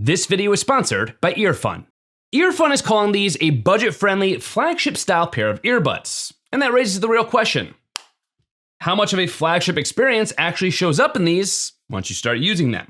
This video is sponsored by EarFun. EarFun is calling these a budget-friendly, flagship-style pair of earbuds. And that raises the real question. How much of a flagship experience actually shows up in these once you start using them?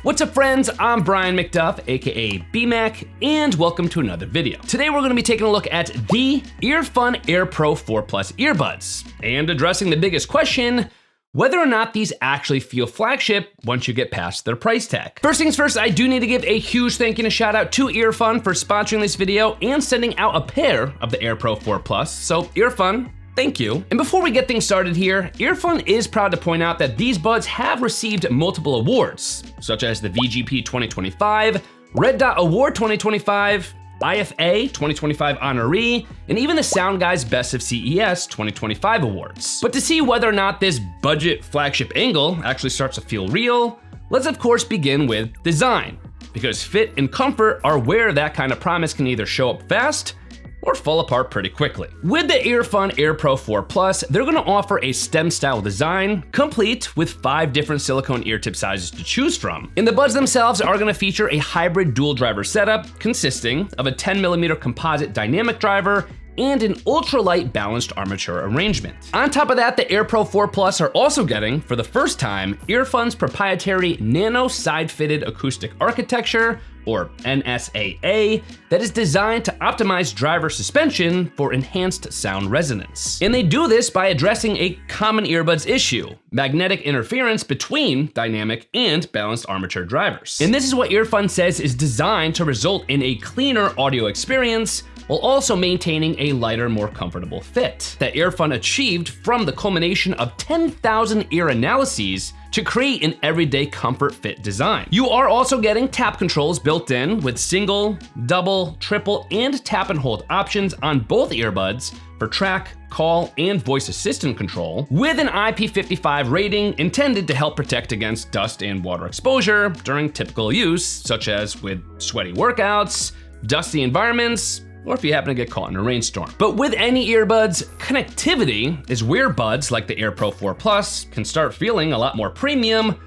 What's up, friends? I'm Brian McDuff, aka BMac, and welcome to another video. Today we're going to be taking a look at the EarFun Air Pro 4 Plus earbuds and addressing the biggest question, whether or not these actually feel flagship once you get past their price tag. First things first, I do need to give a huge thank you and a shout out to EarFun for sponsoring this video and sending out a pair of the Air Pro 4 Plus. So EarFun, thank you. And before we get things started here, EarFun is proud to point out that these buds have received multiple awards, such as the VGP 2025, Red Dot Award 2025, IFA 2025 honoree, and even the Sound Guys Best of CES 2025 awards. But to see whether or not this budget flagship angle actually starts to feel real, let's of course begin with design, because fit and comfort are where that kind of promise can either show up fast or fall apart pretty quickly. With the EarFun Air Pro 4 Plus, they're gonna offer a STEM style design, complete with 5 different silicone ear tip sizes to choose from. And the buds themselves are gonna feature a hybrid dual driver setup consisting of a 10mm composite dynamic driver and an ultralight balanced armature arrangement. On top of that, the Air Pro 4 Plus are also getting, for the first time, EarFun's proprietary nano side-fitted acoustic architecture, or NSAA, that is designed to optimize driver suspension for enhanced sound resonance. And they do this by addressing a common earbuds issue, magnetic interference between dynamic and balanced armature drivers. And this is what EarFun says is designed to result in a cleaner audio experience while also maintaining a lighter, more comfortable fit that EarFun achieved from the culmination of 10,000 ear analyses to create an everyday comfort fit design. You are also getting tap controls built in with single, double, triple, and tap and hold options on both earbuds for track, call, and voice assistant control, with an IP55 rating intended to help protect against dust and water exposure during typical use, such as with sweaty workouts, dusty environments, or if you happen to get caught in a rainstorm. But with any earbuds, connectivity is where buds like the Air Pro 4 Plus can start feeling a lot more premium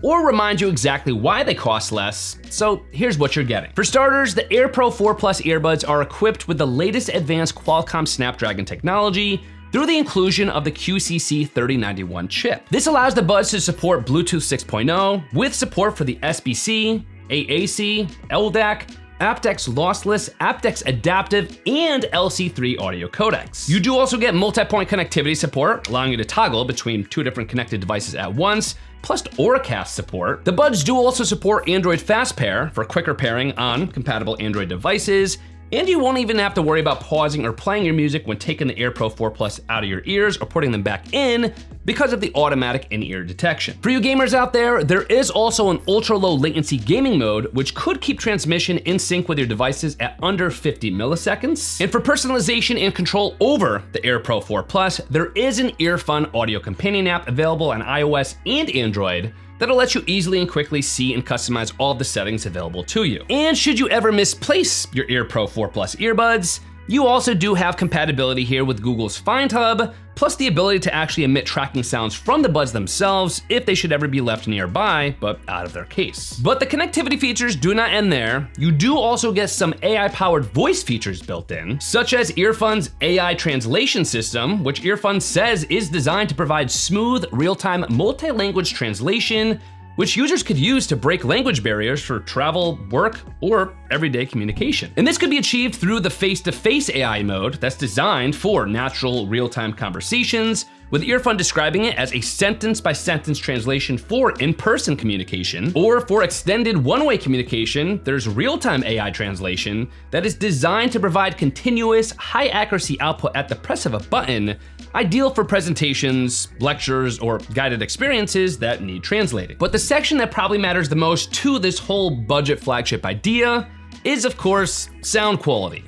or remind you exactly why they cost less, so here's what you're getting. For starters, the Air Pro 4 Plus earbuds are equipped with the latest advanced Qualcomm Snapdragon technology through the inclusion of the QCC 3091 chip. This allows the buds to support Bluetooth 6.0 with support for the SBC, AAC, LDAC, aptX lossless, aptX adaptive, and LC3 audio codecs. You do also get multi-point connectivity support, allowing you to toggle between 2 different connected devices at once, plus Auracast support. The buds do also support Android Fast Pair for quicker pairing on compatible Android devices, and you won't even have to worry about pausing or playing your music when taking the Air Pro 4 Plus out of your ears or putting them back in because of the automatic in-ear detection. For you gamers out there, there is also an ultra-low latency gaming mode, which could keep transmission in sync with your devices at under 50 milliseconds. And for personalization and control over the Air Pro 4 Plus, there is an EarFun audio companion app available on iOS and Android that'll let you easily and quickly see and customize all of the settings available to you. And should you ever misplace your Air Pro 4 Plus earbuds, you also do have compatibility here with Google's Find Hub, plus the ability to actually emit tracking sounds from the buds themselves if they should ever be left nearby, but out of their case. But the connectivity features do not end there. You do also get some AI-powered voice features built in, such as EarFun's AI translation system, which EarFun says is designed to provide smooth, real-time, multi-language translation, which users could use to break language barriers for travel, work, or everyday communication. And this could be achieved through the face-to-face AI mode that's designed for natural real-time conversations, with EarFun describing it as a sentence-by-sentence translation for in-person communication. Or for extended one-way communication, there's real-time AI translation that is designed to provide continuous, high-accuracy output at the press of a button, ideal for presentations, lectures, or guided experiences that need translating. But the section that probably matters the most to this whole budget flagship idea is, of course, sound quality.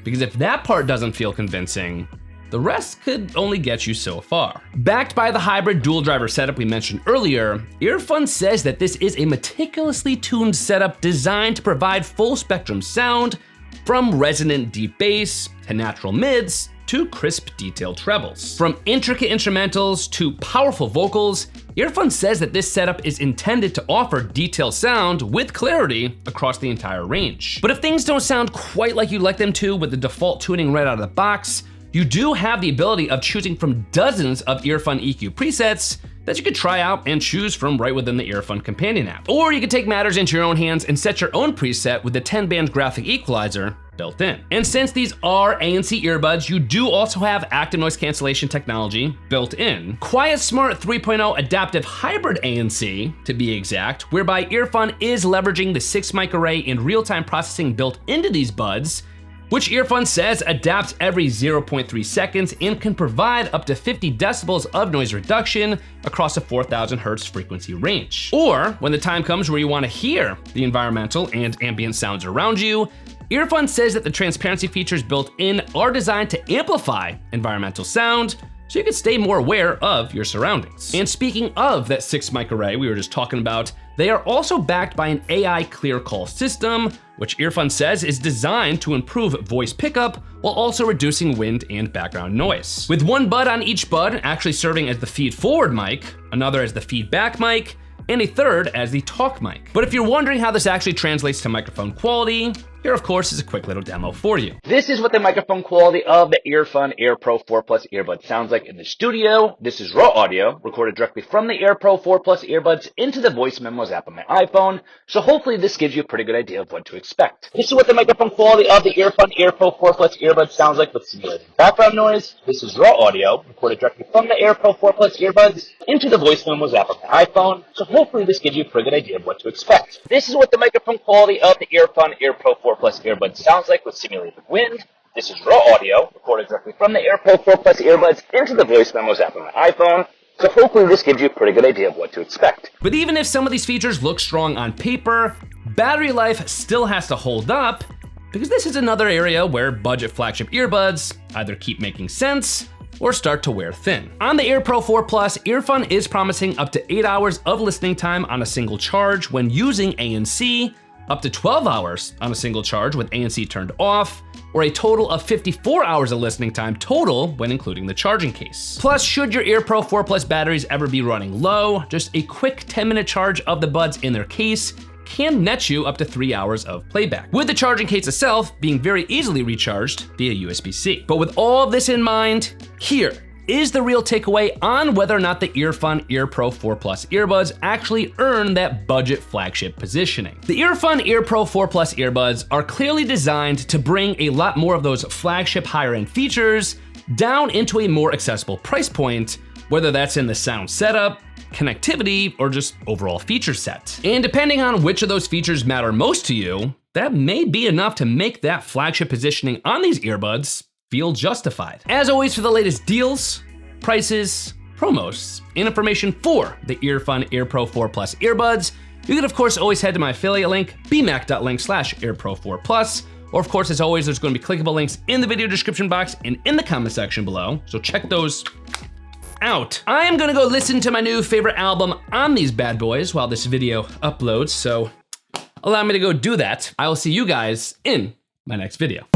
Because if that part doesn't feel convincing, the rest could only get you so far. Backed by the hybrid dual driver setup we mentioned earlier, EarFun says that this is a meticulously tuned setup designed to provide full spectrum sound, from resonant deep bass to natural mids to crisp detailed trebles. From intricate instrumentals to powerful vocals, EarFun says that this setup is intended to offer detailed sound with clarity across the entire range. But if things don't sound quite like you'd like them to with the default tuning right out of the box, you do have the ability of choosing from dozens of EarFun EQ presets that you could try out and choose from right within the EarFun companion app. Or you could take matters into your own hands and set your own preset with the 10-band graphic equalizer built in. And since these are ANC earbuds, you do also have active noise cancellation technology built in. QuietSmart 3.0 adaptive hybrid ANC, to be exact, whereby EarFun is leveraging the 6-mic array and real-time processing built into these buds, which EarFun says adapts every 0.3 seconds and can provide up to 50 decibels of noise reduction across a 4,000 hertz frequency range. Or when the time comes where you want to hear the environmental and ambient sounds around you, EarFun says that the transparency features built in are designed to amplify environmental sound, so you can stay more aware of your surroundings. And speaking of that 6-mic array we were just talking about, they are also backed by an AI clear call system, which EarFun says is designed to improve voice pickup while also reducing wind and background noise. With one bud on each bud actually serving as the feed forward mic, another as the feedback mic, and a third as the talk mic. But if you're wondering how this actually translates to microphone quality, here of course is a quick little demo for you. This is what the microphone quality of the EarFun Air Pro 4 Plus earbuds sounds like in the studio. This is raw audio recorded directly from the Air Pro 4 Plus earbuds into the voice memos app on my iPhone, so hopefully this gives you a pretty good idea of what to expect. This is what the microphone quality of the EarFun Air Pro 4 Plus earbuds sounds like with simulated background noise. This is raw audio recorded directly from the Air Pro 4 Plus earbuds into the voice memos app on my iPhone, so hopefully this gives you a pretty good idea of what to expect. This is what the microphone quality of the EarFun Air Pro 4 Plus earbuds sounds like with simulated wind. This is raw audio recorded directly from the Air Pro 4 Plus earbuds into the voice memos app on my iPhone, so hopefully this gives you a pretty good idea of what to expect. But even if some of these features look strong on paper, battery life still has to hold up, because this is another area where budget flagship earbuds either keep making sense or start to wear thin. On the Air Pro 4 Plus, EarFun is promising up to 8 hours of listening time on a single charge when using ANC, up to 12 hours on a single charge with ANC turned off, or a total of 54 hours of listening time total when including the charging case. Plus, should your Air Pro 4 Plus batteries ever be running low, just a quick 10-minute charge of the buds in their case can net you up to 3 hours of playback, with the charging case itself being very easily recharged via USB-C. But with all of this in mind, here is the real takeaway on whether or not the EarFun Air Pro 4 Plus earbuds actually earn that budget flagship positioning. The EarFun Air Pro 4 Plus earbuds are clearly designed to bring a lot more of those flagship higher end features down into a more accessible price point, whether that's in the sound setup, connectivity, or just overall feature set. And depending on which of those features matter most to you, that may be enough to make that flagship positioning on these earbuds feel justified. As always, for the latest deals, prices, promos, and information for the EarFun Air Pro 4 Plus earbuds, you can of course always head to my affiliate link, bmac.link/AirPro4Plus, or of course, as always, there's going to be clickable links in the video description box and in the comment section below, so check those out. I am gonna go listen to my new favorite album on these bad boys while this video uploads, so allow me to go do that. I will see you guys in my next video.